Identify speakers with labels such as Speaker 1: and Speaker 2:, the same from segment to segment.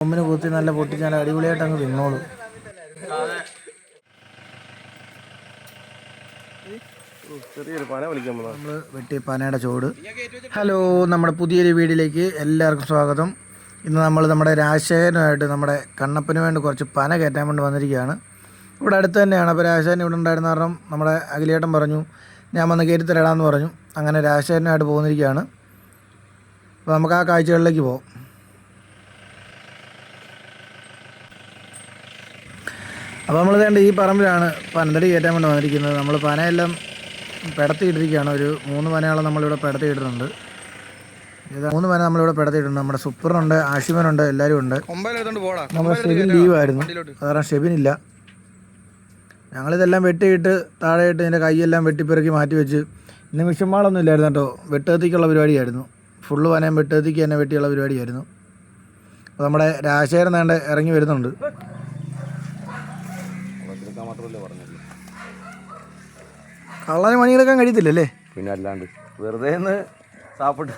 Speaker 1: കൊമ്പിന് കുത്തി നല്ല പൊട്ടിച്ച് നല്ല അടിപൊളിയായിട്ട് അങ്ങ് തിന്നോളൂ. നമ്മൾ വെട്ടിയ പനയുടെ ചോട്. ഹലോ, നമ്മുടെ പുതിയൊരു വീഡിയോയിലേക്ക് എല്ലാവർക്കും സ്വാഗതം. ഇന്ന് നമ്മൾ നമ്മുടെ രാജശേഖരനുമായിട്ട് നമ്മുടെ കണ്ണപ്പന് വേണ്ടി കുറച്ച് പന കയറ്റാൻ വേണ്ടി വന്നിരിക്കുകയാണ്. ഇവിടെ അടുത്ത് തന്നെയാണ്. അപ്പോൾ രാജശേഖരൻ ഇവിടെ ഉണ്ടായിരുന്ന കാരണം നമ്മുടെ അഖിലേട്ടൻ പറഞ്ഞു ഞാൻ വന്ന് കയറ്റി തരാമെന്ന് പറഞ്ഞു. അങ്ങനെ രാജശേഖരനായിട്ട് പോകുന്നിരിക്കുകയാണ്. അപ്പോൾ നമുക്ക് ആ കാഴ്ചകളിലേക്ക് പോകാം. അപ്പോൾ നമ്മൾ വേണ്ട ഈ പറമ്പിലാണ് പനന്തടി കയറ്റാൻ വേണ്ടി വന്നിരിക്കുന്നത്. നമ്മൾ പനയെല്ലാം പെടത്തിയിട്ടിരിക്കുകയാണ്. ഒരു 3 പനയോളം നമ്മളിവിടെ പെടത്തിയിട്ടിട്ടുണ്ട്. 3 പന നമ്മളിവിടെ പെടത്തിയിട്ടുണ്ട്. നമ്മുടെ സൂപ്പറിനുണ്ട്, ആഷിമനുണ്ട്, എല്ലാവരും ഉണ്ട്. നമ്മുടെ ഷെബിൻ ലീവായിരുന്നു, കാരണം ഷെബിനില്ല. ഞങ്ങളിതെല്ലാം വെട്ടിയിട്ട് താഴെയിട്ട് ഇതിൻ്റെ കൈയെല്ലാം വെട്ടിപ്പെറുക്കി മാറ്റി വെച്ച്. ഇന്ന് മിഷന്മാളൊന്നും ഇല്ലായിരുന്നു കേട്ടോ, വെട്ടുകത്തിക്കുള്ള പരിപാടിയായിരുന്നു. ഫുള്ള് പനയും വെട്ടുകത്തിക്ക് തന്നെ വെട്ടിയുള്ള പരിപാടിയായിരുന്നു. അപ്പോൾ നമ്മുടെ രാജശേഖരൻ നേണ്ട ഇറങ്ങി വരുന്നുണ്ട്. കള്ളന് പണിയെടുക്കാൻ കഴിയത്തില്ലല്ലേ,
Speaker 2: പിന്നെ അല്ലാണ്ട് വെറുതെ ഒന്ന് സാപ്പിട്ട്.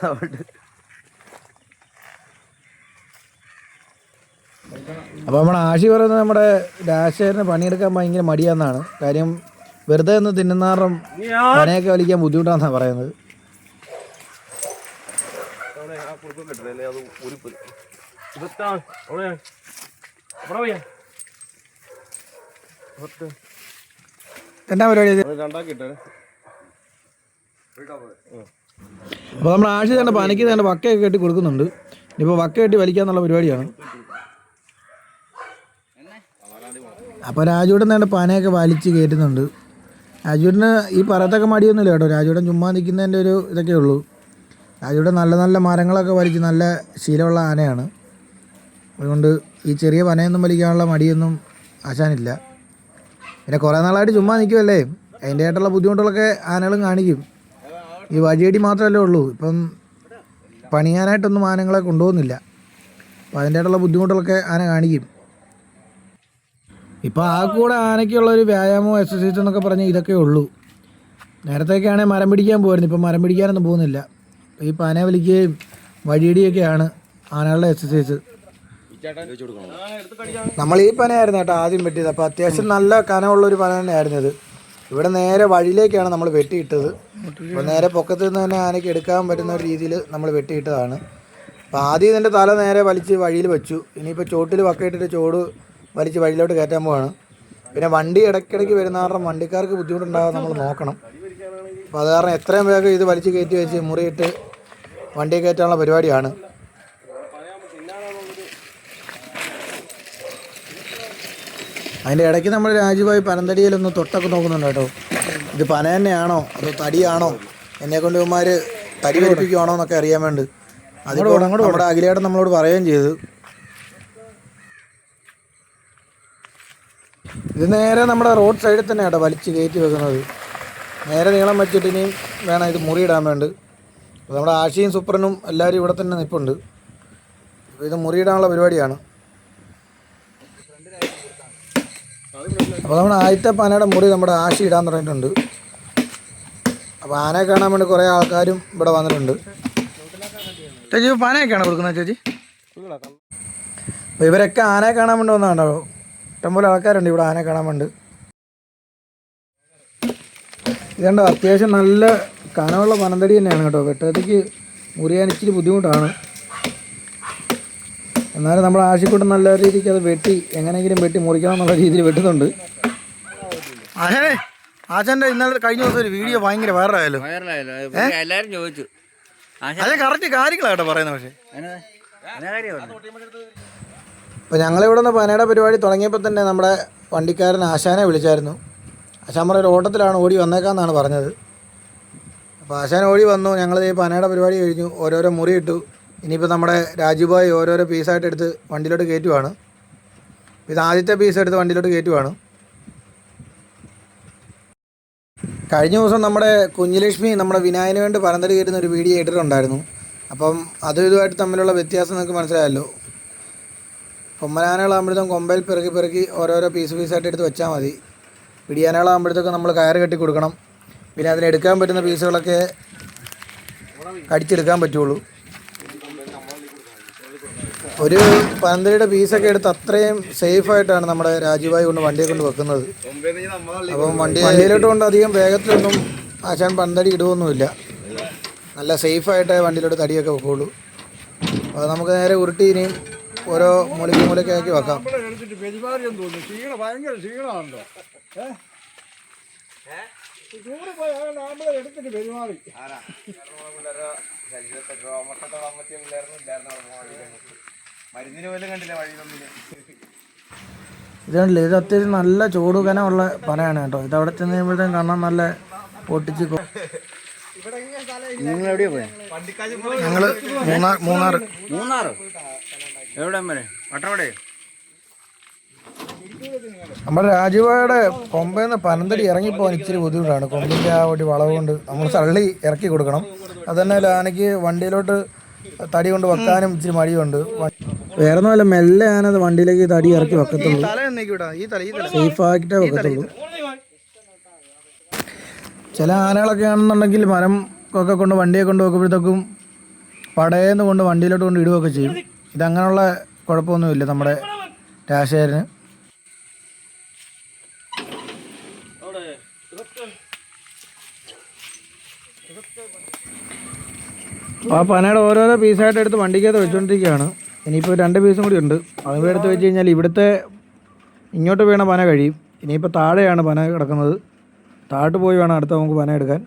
Speaker 1: അപ്പോൾ നമ്മുടെ ആശി പറയുന്നത് നമ്മുടെ രാജശേഖരന് പണിയെടുക്കാൻ ഭയങ്കര മടിയാന്നാണ്. കാര്യം വെറുതെ ഒന്ന് തിന്നുന്നാറും പനയൊക്കെ വലിക്കാൻ ബുദ്ധിമുട്ടാണെന്നാണ് പറയുന്നത്. എന്നാ പരിപാടി? അപ്പോൾ നമ്മൾ ആശി തന്നെ പനയ്ക്ക് തന്നെ വക്കയൊക്കെ കെട്ടി കൊടുക്കുന്നുണ്ട്. ഇപ്പോൾ വക്ക കെട്ടി വലിക്കാന്നുള്ള പരിപാടിയാണ്. അപ്പോൾ രാജുവേട്ടൻ നേണ്ട പനയൊക്കെ വലിച്ച് കയറ്റുന്നുണ്ട്. രാജുവേട്ടന് ഈ പറയത്തൊക്കെ മടിയൊന്നുമില്ല കേട്ടോ. രാജുവേട്ടൻ ചുമ്മാ നിൽക്കുന്നതിൻ്റെ ഒരു ഇതൊക്കെ ഉള്ളൂ. രാജുവേട്ടൻ നല്ല നല്ല മരങ്ങളൊക്കെ വലിച്ച് നല്ല ശീലമുള്ള ആനയാണ്. അതുകൊണ്ട് ഈ ചെറിയ പനയൊന്നും വലിക്കാനുള്ള മടിയൊന്നും ആശാനില്ല. പിന്നെ കുറേ നാളായിട്ട് ചുമ്മാ നിൽക്കുമല്ലേ, അതിൻ്റെതായിട്ടുള്ള ബുദ്ധിമുട്ടുകളൊക്കെ ആനകളും കാണിക്കും. ഈ വഴിയടി മാത്രമല്ലേ ഉള്ളൂ. ഇപ്പം പണിയാനായിട്ടൊന്നും ആനകളെ കൊണ്ടുപോകുന്നില്ല. അപ്പോൾ അതിൻ്റെതായിട്ടുള്ള ബുദ്ധിമുട്ടുകളൊക്കെ ആന കാണിക്കും. ഇപ്പോൾ ആ കൂടെ ആനയ്ക്കുള്ളൊരു വ്യായാമവും എക്സസൈസ് എന്നൊക്കെ പറഞ്ഞ് ഇതൊക്കെ ഉള്ളൂ. നേരത്തേക്കാണെങ്കിൽ മരം പിടിക്കാൻ പോകുമായിരുന്നു, ഇപ്പം മരം പിടിക്കാനൊന്നും പോകുന്നില്ല. ഈ പന വലിക്കുകയും വഴിയടിയൊക്കെയാണ് ആനകളുടെ എക്സസൈസ്. നമ്മൾ ഈ പനയായിരുന്നു കേട്ടോ ആദ്യം വെട്ടിയത്. അപ്പോൾ അത്യാവശ്യം നല്ല കനമുള്ളൊരു പന തന്നെയായിരുന്നു ഇത്. ഇവിടെ നേരെ വഴിയിലേക്കാണ് നമ്മൾ വെട്ടിയിട്ടത്. അപ്പോൾ നേരെ പൊക്കത്തിൽ നിന്ന് തന്നെ ആനയ്ക്ക് എടുക്കാൻ പറ്റുന്ന ഒരു രീതിയിൽ നമ്മൾ വെട്ടിയിട്ടതാണ്. അപ്പോൾ ആദ്യം ഇതിൻ്റെ തല നേരെ വലിച്ച് വഴിയിൽ വെച്ചു. ഇനിയിപ്പോൾ ചോട്ടിൽ വക്കയിട്ടിട്ട് ചോട് വലിച്ച് വഴിയിലോട്ട് കയറ്റാൻ പോവാണ്. പിന്നെ വണ്ടി ഇടയ്ക്കിടയ്ക്ക് വരുന്ന കാരണം വണ്ടിക്കാർക്ക് ബുദ്ധിമുട്ടുണ്ടാകാതെ നമ്മൾ നോക്കണം. അപ്പോൾ അത് കാരണം എത്രയും വേഗം ഇത് വലിച്ച് കയറ്റി വെച്ച് മുറിയിട്ട് വണ്ടിയെ കയറ്റാനുള്ള പരിപാടിയാണ്. അതിൻ്റെ ഇടയ്ക്ക് നമ്മൾ രാജുഭായി പനന്തടിയിലൊന്ന് തൊട്ടൊക്കെ നോക്കുന്നുണ്ട് കേട്ടോ. ഇത് പന തന്നെയാണോ അതോ തടിയാണോ, എന്നെക്കൊണ്ട് ഇവന്മാർ തടി പഠിപ്പിക്കുവാണോ എന്നൊക്കെ അറിയാൻ വേണ്ടി അതിപ്പോൾ നമ്മുടെ അഖിലേട്ടൻ നമ്മളോട് പറയുകയും ചെയ്തു. ഇത് നേരെ നമ്മുടെ റോഡ് സൈഡിൽ തന്നെ കേട്ടോ വലിച്ച് കയറ്റി വെക്കുന്നത്. നേരെ നീളം വെച്ചിട്ട് ഇനിയും വേണം ഇത് മുറിയിടാൻ വേണ്ടി. അപ്പോൾ നമ്മുടെ ആശിയും സൂപ്പറിനും എല്ലാവരും ഇവിടെ തന്നെ നിൽപ്പുണ്ട്. അപ്പോൾ ഇത് മുറിയിടാനുള്ള പരിപാടിയാണ്. അപ്പോൾ നമ്മുടെ ആദ്യത്തെ പനയുടെ മുറി നമ്മുടെ ആശി ഇടാൻ തുടങ്ങിയിട്ടുണ്ട്. അപ്പോൾ ആനയെ കാണാൻ വേണ്ടി കുറേ ആൾക്കാരും ഇവിടെ വന്നിട്ടുണ്ട്. ചേച്ചി പനയൊക്കെയാണ് കൊടുക്കുന്നത് ചേച്ചി? അപ്പോൾ ഇവരൊക്കെ ആനയെ കാണാൻ വേണ്ടി വന്നതാണ്ടോ. ഇഷ്ടംപോലെ ആൾക്കാരുണ്ട് ഇവിടെ ആനയെ കാണാൻ വേണ്ടി. ഇതുണ്ടോ, അത്യാവശ്യം നല്ല കനമുള്ള പനന്തടി തന്നെയാണ് കേട്ടോ. വെട്ടത്തേക്ക് മുറിയാൻ ഇച്ചിരി ബുദ്ധിമുട്ടാണ്. എന്നാലും നമ്മൾ ആശിക്കൂട്ട് നല്ല രീതിക്ക് അത് വെട്ടി എങ്ങനെയെങ്കിലും വെട്ടി മുറിക്കണം എന്നുള്ള രീതിയിൽ വെട്ടുന്നുണ്ട്. ആശാന്റെ ഇന്നലെ കഴിഞ്ഞ ദിവസം ഒരു വീഡിയോ ഭയങ്കര വൈറലായല്ലോ.
Speaker 2: എല്ലാവരും ചോദിച്ചു.
Speaker 1: അതെ, കറക്റ്റ് കാര്യങ്ങളാട്ടോ പറയുന്നത്. പക്ഷേ അപ്പോൾ ഞങ്ങളിവിടെ നിന്ന് പനയുടെ പരിപാടി തുടങ്ങിയപ്പോൾ തന്നെ നമ്മുടെ വണ്ടിക്കാരൻ ആശാനെ വിളിച്ചായിരുന്നു. ആശാൻ പറഞ്ഞ ഒരു ഓട്ടത്തിലാണ് ഓടി വന്നേക്കാന്നാണ് പറഞ്ഞത്. അപ്പോൾ ആശാൻ ഓടി വന്നു. ഞങ്ങൾ ഈ പനയുടെ പരിപാടി കഴിഞ്ഞു, ഓരോരോ മുറി ഇട്ടു. ഇനിയിപ്പോൾ നമ്മുടെ രാജുഭായി ഓരോരോ പീസായിട്ട് എടുത്ത് വണ്ടിയിലോട്ട് കയറ്റുവാണ്. ഇത് ആദ്യത്തെ പീസ് എടുത്ത് വണ്ടിയിലോട്ട് കയറ്റുവാണ്. കഴിഞ്ഞ ദിവസം നമ്മുടെ കുഞ്ഞുലക്ഷ്മി നമ്മുടെ വിനായകന് വേണ്ടി പനന്തടി കയറ്റുന്ന ഒരു വീഡിയോ ഇട്ടിട്ടുണ്ടായിരുന്നു. അപ്പം അതും ഇതുമായിട്ട് തമ്മിലുള്ള വ്യത്യാസം നിങ്ങൾക്ക് മനസ്സിലായല്ലോ. കൊമ്പനാനകളാകുമ്പോഴത്തേക്കും കൊമ്പയിൽ പെറുക്കി ഓരോരോ പീസായിട്ട് എടുത്ത് വെച്ചാൽ മതി. പിടിയാനകളാകുമ്പോഴത്തേക്കും നമ്മൾ കയറ് കെട്ടി കൊടുക്കണം. പിന്നെ അതിനെടുക്കാൻ പറ്റുന്ന പീസുകളൊക്കെ കടിച്ചെടുക്കാൻ പറ്റുള്ളൂ. ഒരു പനന്തടിയുടെ പീസൊക്കെ എടുത്ത് അത്രയും സേഫായിട്ടാണ് നമ്മുടെ രാജീവായി കൊണ്ട് വണ്ടിയെ കൊണ്ട് വെക്കുന്നത്. അപ്പം വണ്ടിയിലോട്ട് കൊണ്ട് അധികം വേഗത്തിലൊന്നും ആശാൻ പനന്തടി ഇടുകയൊന്നുമില്ല. നല്ല സേഫായിട്ട് വണ്ടിയിലോട്ട് തടിയൊക്കെ വെക്കുള്ളൂ. അത് നമുക്ക് നേരെ ഉരുട്ടി ഇനിയും ഓരോ മൂലയ്ക്ക് ആക്കി വെക്കാം. ഇത് കണ്ടില്ലേ, ഇത് അത്യാവശ്യം നല്ല ചൂടുകനമുള്ള പനയാണ് കേട്ടോ. ഇത് അവിടെ ചെന്ന് കഴിയുമ്പോഴത്തേക്കും കാണാൻ നല്ല പൊട്ടിച്ച്. ഞങ്ങള് മൂന്നാർ
Speaker 2: എവിടെ വട്ടവടേ
Speaker 1: നമ്മുടെ രാജീവയുടെ കൊമ്പയിൽ നിന്ന് പനന്തടി ഇറങ്ങിപ്പോകാൻ ഇച്ചിരി ബുദ്ധിമുട്ടാണ്. കൊമ്പിൻ്റെ ആ ഒരു വളവ് കൊണ്ട് നമ്മൾ തള്ളി ഇറക്കി കൊടുക്കണം. അത് തന്നെ ആനയ്ക്ക് വണ്ടിയിലോട്ട് തടി കൊണ്ട് വെക്കാനും ഇച്ചിരി മടിയുണ്ട്. വേറെ ഒന്നുമല്ല, മെല്ലെ ആനത് വണ്ടിയിലേക്ക് തടി ഇറക്കി വെക്കത്തുള്ളൂ. സേഫാക്കിട്ടേ വെക്കത്തുള്ളൂ. ചില ആനകളൊക്കെ ആണെന്നുണ്ടെങ്കിൽ മരം ഒക്കെ കൊണ്ട് വണ്ടിയെ കൊണ്ട് വെക്കുമ്പോഴത്തേക്കും പടയേന്ന് കൊണ്ട് വണ്ടിയിലോട്ട് കൊണ്ട് ഇടുകയൊക്കെ ചെയ്യും. ഇതങ്ങനെയുള്ള കുഴപ്പമൊന്നുമില്ല നമ്മുടെ രാജശേഖരന്. ആ പനയുടെ ഓരോരോ പീസായിട്ട് എടുത്ത് വണ്ടിക്കകത്ത് വെച്ചുകൊണ്ടിരിക്കുകയാണ്. ഇനിയിപ്പോൾ 2 പീസും കൂടി ഉണ്ട്. അതും എടുത്ത് വെച്ച് കഴിഞ്ഞാൽ ഇവിടുത്തെ ഇങ്ങോട്ട് വീണ പന കഴിയും. ഇനിയിപ്പോൾ താഴെയാണ് പന കിടക്കുന്നത്. താഴോട്ട് പോയി വേണം അടുത്ത നമുക്ക് പന എടുക്കാൻ.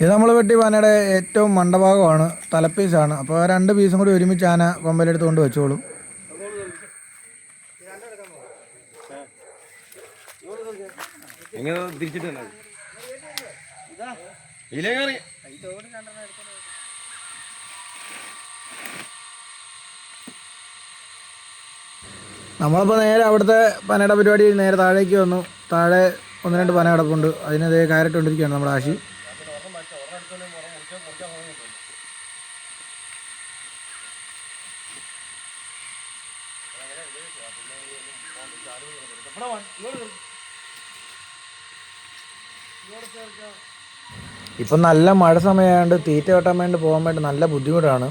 Speaker 1: ഇത് നമ്മൾ വെട്ടി പനയുടെ ഏറ്റവും മണ്ടഭാഗമാണ്, തലപ്പീസാണ്. അപ്പോൾ 2 പീസും കൂടി ഒരുമിച്ച് ആന കൊമ്പലെടുത്ത് കൊണ്ട് വെച്ചോളും. നമ്മളിപ്പോൾ നേരെ അവിടുത്തെ പനയുടെ പരിപാടി നേരെ താഴേക്ക് വന്നു. താഴെ 1-2 പന കിടപ്പുണ്ട്. അതിനതേ കയറിട്ടുകൊണ്ടിരിക്കുകയാണ് നമ്മുടെ ആശി. ഇപ്പം നല്ല മഴ സമയമായതുകൊണ്ട് തീറ്റ വെട്ടാൻ വേണ്ടി പോകാൻ വേണ്ടി നല്ല ബുദ്ധിമുട്ടാണ്.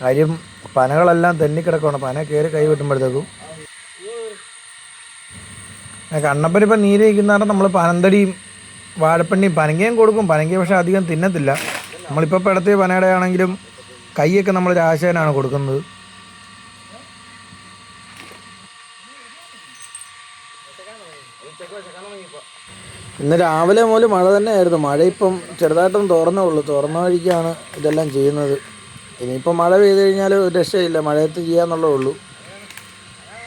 Speaker 1: കാര്യം പനകളെല്ലാം തെന്നിക്കിടക്കുകയാണ്. പന കയറി കൈ വെട്ടുമ്പോഴത്തേക്കും കണ്ണപ്പൻ ഇപ്പം നീര് നിൽക്കുന്നതാണ്. നമ്മൾ പനന്തടിയും വാഴപ്പണ്ടിയും പനങ്കയും കൊടുക്കും. പനങ്ക പക്ഷേ അധികം തിന്നത്തില്ല. നമ്മളിപ്പോൾ പെടത്തിയ പനയുടെ ആണെങ്കിലും കൈയൊക്കെ നമ്മൾ രാശേനാണ് കൊടുക്കുന്നത്. ഇന്ന് രാവിലെ മുതൽ മഴ തന്നെയായിരുന്നു. മഴ ഇപ്പം ചെറുതായിട്ടൊന്നും തുറന്നേ ഉള്ളൂ. തുറന്ന വഴിക്കാണ് ഇതെല്ലാം ചെയ്യുന്നത്. ഇനിയിപ്പോൾ മഴ പെയ്ത് കഴിഞ്ഞാൽ ഒരു രക്ഷയില്ല, മഴയത്ത് ചെയ്യാന്നുള്ളേ ഉള്ളൂ.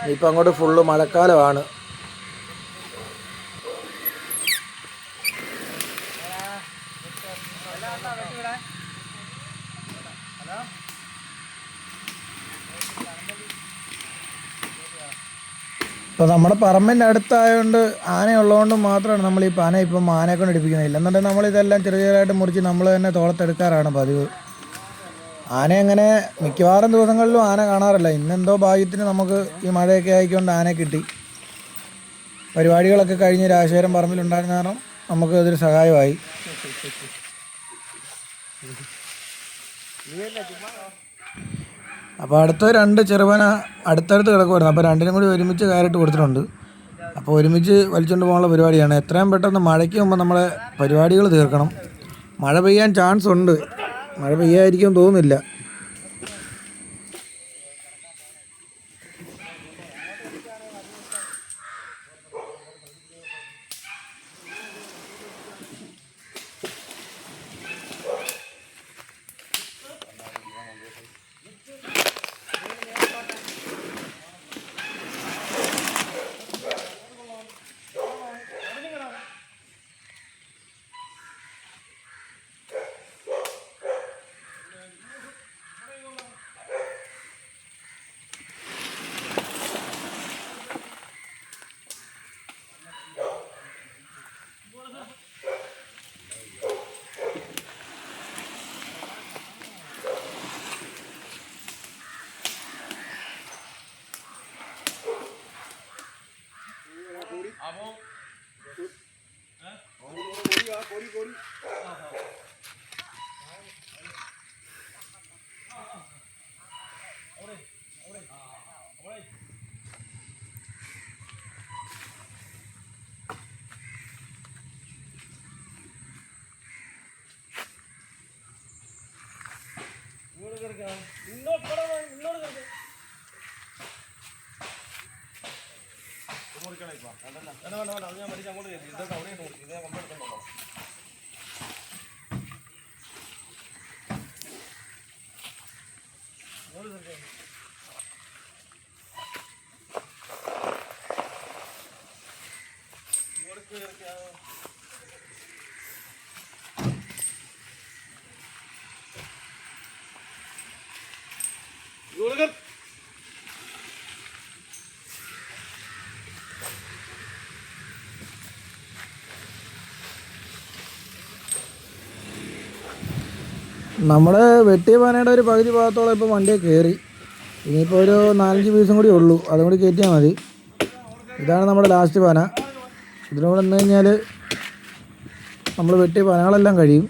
Speaker 1: ഇനിയിപ്പോൾ അങ്ങോട്ട് ഫുള്ള് മഴക്കാലമാണ്. ഇപ്പോൾ നമ്മുടെ പറമ്പിൻ്റെ അടുത്തായതുകൊണ്ട് ആനയുള്ളതുകൊണ്ട് മാത്രമാണ് നമ്മൾ ഈ പന ഇപ്പം ആനയെ കൊണ്ട് എടുപ്പിക്കുന്നത്. ഇല്ലെന്നുണ്ടെങ്കിൽ നമ്മളിതെല്ലാം ചെറിയതായിട്ട് മുറിച്ച് നമ്മൾ തന്നെ തോളത്തെടുക്കാറാണ് പതിവ്. ആന അങ്ങനെ മിക്കവാറും ദിവസങ്ങളിലും ആന കാണാറില്ല. ഇന്നെന്തോ ഭാഗ്യത്തിന് നമുക്ക് ഈ മഴയൊക്കെ ആയിക്കൊണ്ട് ആനയെ കിട്ടി. പരിപാടികളൊക്കെ കഴിഞ്ഞ് രാജശേഖരൻ പറമ്പിലുണ്ടായിരുന്ന കാരണം നമുക്ക് അതൊരു സഹായമായി. അപ്പോൾ അടുത്ത 2 ചെറുപന അടുത്തടുത്ത് കിടക്കുമായിരുന്നു. അപ്പോൾ 2നും കൂടി ഒരുമിച്ച് കയറിട്ട് കൊടുത്തിട്ടുണ്ട്. അപ്പോൾ ഒരുമിച്ച് വലിച്ചുകൊണ്ട് പോകാനുള്ള പരിപാടിയാണ്. എത്രയും പെട്ടെന്ന് മഴയ്ക്ക് മുമ്പ് നമ്മളെ പരിപാടികൾ തീർക്കണം. മഴ പെയ്യാൻ ചാൻസ് ഉണ്ട്. മഴ പെയ്യാതിരിക്കും തോന്നുന്നില്ല. നമ്മൾ വെട്ടിയ പാനയുടെ ഒരു പകുതി ഭാഗത്തോളം ഇപ്പോൾ വണ്ടിയെ കയറി. ഇനിയിപ്പോൾ ഒരു 4-5 പീസും കൂടി ഉള്ളൂ, അതും കൂടി കയറ്റിയാൽ മതി. ഇതാണ് നമ്മുടെ ലാസ്റ്റ് പാന. ഇതിനോട് വന്നു കഴിഞ്ഞാൽ നമ്മൾ വെട്ടിയ പാനകളെല്ലാം കഴിയും.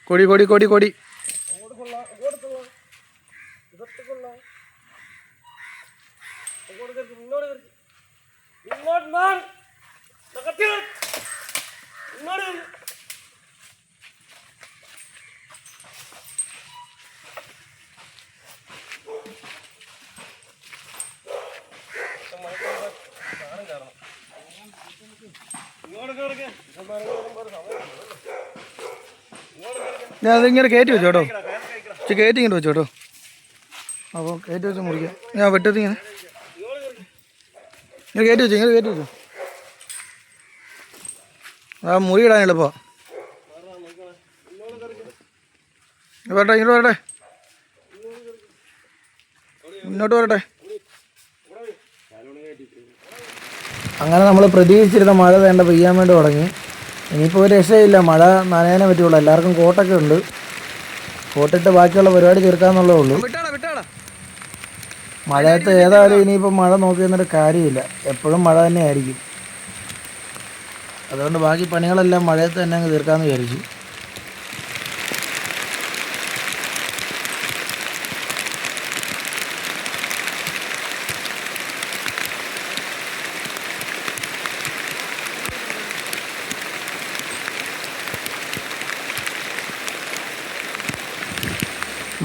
Speaker 1: കൊടി കൊടി കൊടി കൊടി ഞാൻ അതിങ്ങനെ കയറ്റി വെച്ചു കേട്ടോ. കയറ്റി ഇങ്ങോട്ട് വെച്ചു കേട്ടോ. അപ്പോൾ കയറ്റി വെച്ച് മുറിക്കാം. ഞാൻ വെട്ടത്തി ഇങ്ങനെ കയറ്റി വെച്ചു, ഇങ്ങനെ കയറ്റി വെച്ചു. ആ മുറി ഇടാൻ എളുപ്പമാണ്. വരട്ടെ, ഇങ്ങോട്ട് വരട്ടെ, മുന്നോട്ട് വരട്ടെ. അങ്ങനെ നമ്മൾ പ്രതീക്ഷിച്ചിരുന്ന മഴ വേണ്ട പെയ്യാൻ വേണ്ടി തുടങ്ങി. ഇനിയിപ്പോൾ ഒരു രക്ഷയില്ല, മഴ നനയാനേ പറ്റുള്ളൂ. എല്ലാവർക്കും കോട്ടൊക്കെ ഉണ്ട്. കോട്ടിട്ട് ബാക്കിയുള്ള പരിപാടി തീർക്കാന്നുള്ളതേ ഉള്ളൂ. മഴയത്ത് ഏതായാലും ഇനിയിപ്പോൾ മഴ നോക്കി നിന്നിട്ട് കാര്യമില്ല, എപ്പോഴും മഴ തന്നെ ആയിരിക്കും. അതുകൊണ്ട് ബാക്കി പണികളെല്ലാം മഴയത്ത് തന്നെ അങ്ങ് തീർക്കാമെന്ന് വിചാരിച്ചു.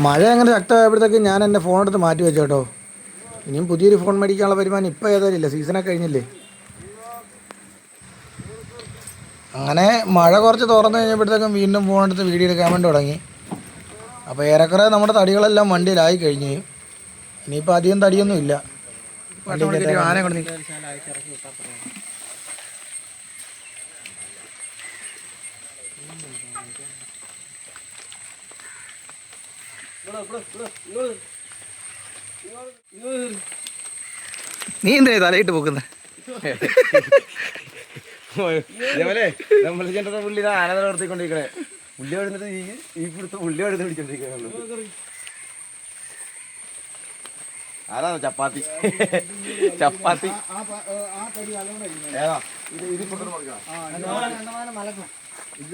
Speaker 1: മഴ അങ്ങനെ ശക്തമായപ്പോഴത്തേക്ക് ഞാൻ എൻ്റെ ഫോൺ എടുത്ത് മാറ്റി വെച്ചു കേട്ടോ. ഇനിയും പുതിയൊരു ഫോൺ മേടിക്കാനുള്ള വരുമാനം ഇപ്പോൾ ഏതായാലും ഇല്ല, സീസണൊക്കെ കഴിഞ്ഞില്ലേ. അങ്ങനെ മഴ കുറച്ച് തുറന്നു കഴിഞ്ഞപ്പോഴത്തേക്കും വീണ്ടും ഫോൺ എടുത്ത് വീഡിയോ എടുക്കാൻ വേണ്ടി തുടങ്ങി. അപ്പോൾ ഏറെക്കുറെ നമ്മുടെ തടികളെല്ലാം വണ്ടിയിലായി കഴിഞ്ഞു. ഇനിയിപ്പോൾ അധികം തടിയൊന്നും ഇല്ല. ആന കൊണ്ട് നീ എന്തേ തലയിട്ട് പോക്കുന്നത്?
Speaker 2: പുള്ളി ആനന്ദ നടത്തിക്കൊണ്ടിരിക്കണേ. പുള്ളി എഴുന്നിട്ട് ഈ പിടുത്ത് പുള്ളി എഴുതി പിടിച്ചോണ്ടിരിക്കണുള്ളൂ. ആരാ ചപ്പാത്തി ചപ്പാത്തി ഏതാ ഇത്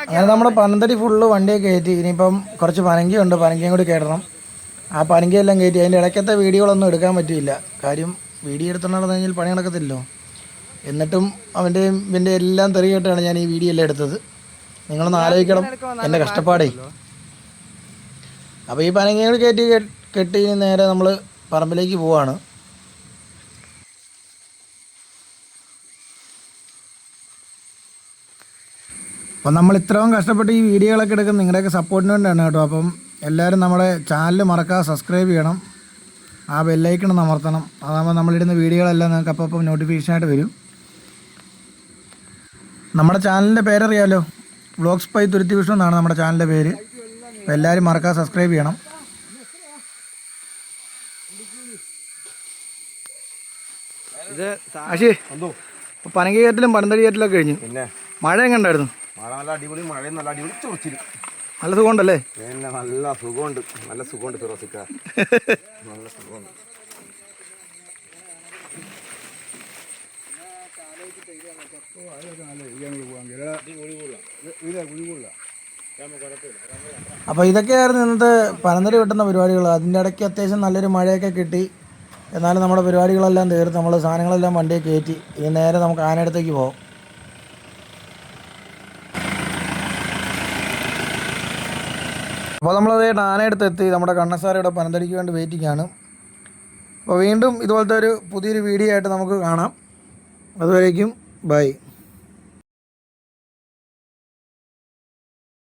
Speaker 1: അങ്ങനെ നമ്മുടെ പനന്തടി ഫുള്ള് വണ്ടിയെ കയറ്റി. ഇനിയിപ്പം കുറച്ച് പനങ്കിയുണ്ട്, പനങ്കിയും കൂടി കയറ്റണം. ആ പനങ്കിയെല്ലാം കയറ്റി. അതിൻ്റെ ഇടയ്ക്കത്തെ വീഡിയോകളൊന്നും എടുക്കാൻ പറ്റിയില്ല, കാര്യം വീഡിയോ എടുത്തുകൊണ്ടാണെന്ന് കഴിഞ്ഞാൽ പണി നടക്കത്തില്ലല്ലോ. എന്നിട്ടും അവൻ്റെയും ഇവൻ്റെ എല്ലാം തെറിയിട്ടാണ് ഞാൻ ഈ വീഡിയോ എല്ലാം എടുത്തത്. നിങ്ങളൊന്ന് ആലോചിക്കണം എൻ്റെ കഷ്ടപ്പാടേ. അപ്പോൾ ഈ പനങ്കികൾ കെട്ടി നേരെ നമ്മൾ പറമ്പിലേക്ക് പോവാണ്. അപ്പം നമ്മൾ ഇത്രയും കഷ്ടപ്പെട്ട് ഈ വീഡിയോകളൊക്കെ എടുക്കുന്നത് നിങ്ങളുടെയൊക്കെ സപ്പോർട്ടിന് വേണ്ടിയാണ് കേട്ടോ. അപ്പം എല്ലാവരും നമ്മുടെ ചാനൽ മറക്കാതെ സബ്സ്ക്രൈബ് ചെയ്യണം, ആ ബെല്ലൈക്കൺ അമർത്തണം. അതാകുമ്പോൾ നമ്മളിടുന്ന വീഡിയോകളെല്ലാം നിങ്ങൾക്ക് അപ്പം നോട്ടിഫിക്കേഷനായിട്ട് വരും. നമ്മുടെ ചാനലിൻ്റെ പേരറിയാമല്ലോ, വ്ളോഗ്സ് ബൈ തുരുത്തി വിഷ്ണു എന്നാണ് നമ്മുടെ ചാനലിൻ്റെ പേര്. അപ്പോൾ എല്ലാവരും മറക്കാതെ സബ്സ്ക്രൈബ് ചെയ്യണം.
Speaker 2: ഇത്
Speaker 1: ആശി പനങ്കി കയറ്റലും പനന്തടി കയറ്റലൊക്കെ കഴിഞ്ഞു.
Speaker 2: പിന്നെ
Speaker 1: മഴ എങ്ങനെ ഉണ്ടായിരുന്നു?
Speaker 2: മഴ നല്ല അടിപൊളി, മഴയും നല്ല അടിപൊളി ചൊറിച്ചിലും.
Speaker 1: നല്ല സുഖമുണ്ടല്ലേ?
Speaker 2: പിന്നെ നല്ല സുഖമുണ്ട്, നല്ല സുഖമുണ്ട് ഫിറോസിക്ക, നല്ല സുഖമുണ്ട്.
Speaker 1: അപ്പോൾ ഇതൊക്കെയായിരുന്നു ഇന്നത്തെ പനന്തടി വെട്ടുന്ന പരിപാടികൾ. അതിൻ്റെ ഇടയ്ക്ക് അത്യാവശ്യം നല്ലൊരു മഴയൊക്കെ കിട്ടി. എന്നാലും നമ്മുടെ പരിപാടികളെല്ലാം തീർത്ത് നമ്മൾ സാധനങ്ങളെല്ലാം വണ്ടിയെ കയറ്റി ഇനി നേരെ നമുക്ക് ആനയടുത്തേക്ക് പോകാം. അപ്പോൾ നമ്മളതേ ആനയടുത്ത് എത്തി. നമ്മുടെ കണ്ണസാരയുടെ പനന്തടിക്ക് വേണ്ടി വെയിറ്റിംഗ് ആണ്. അപ്പോൾ വീണ്ടും ഇതുപോലത്തെ ഒരു പുതിയൊരു വീഡിയോ ആയിട്ട് നമുക്ക് കാണാം. അതുവരേക്കും ബൈ.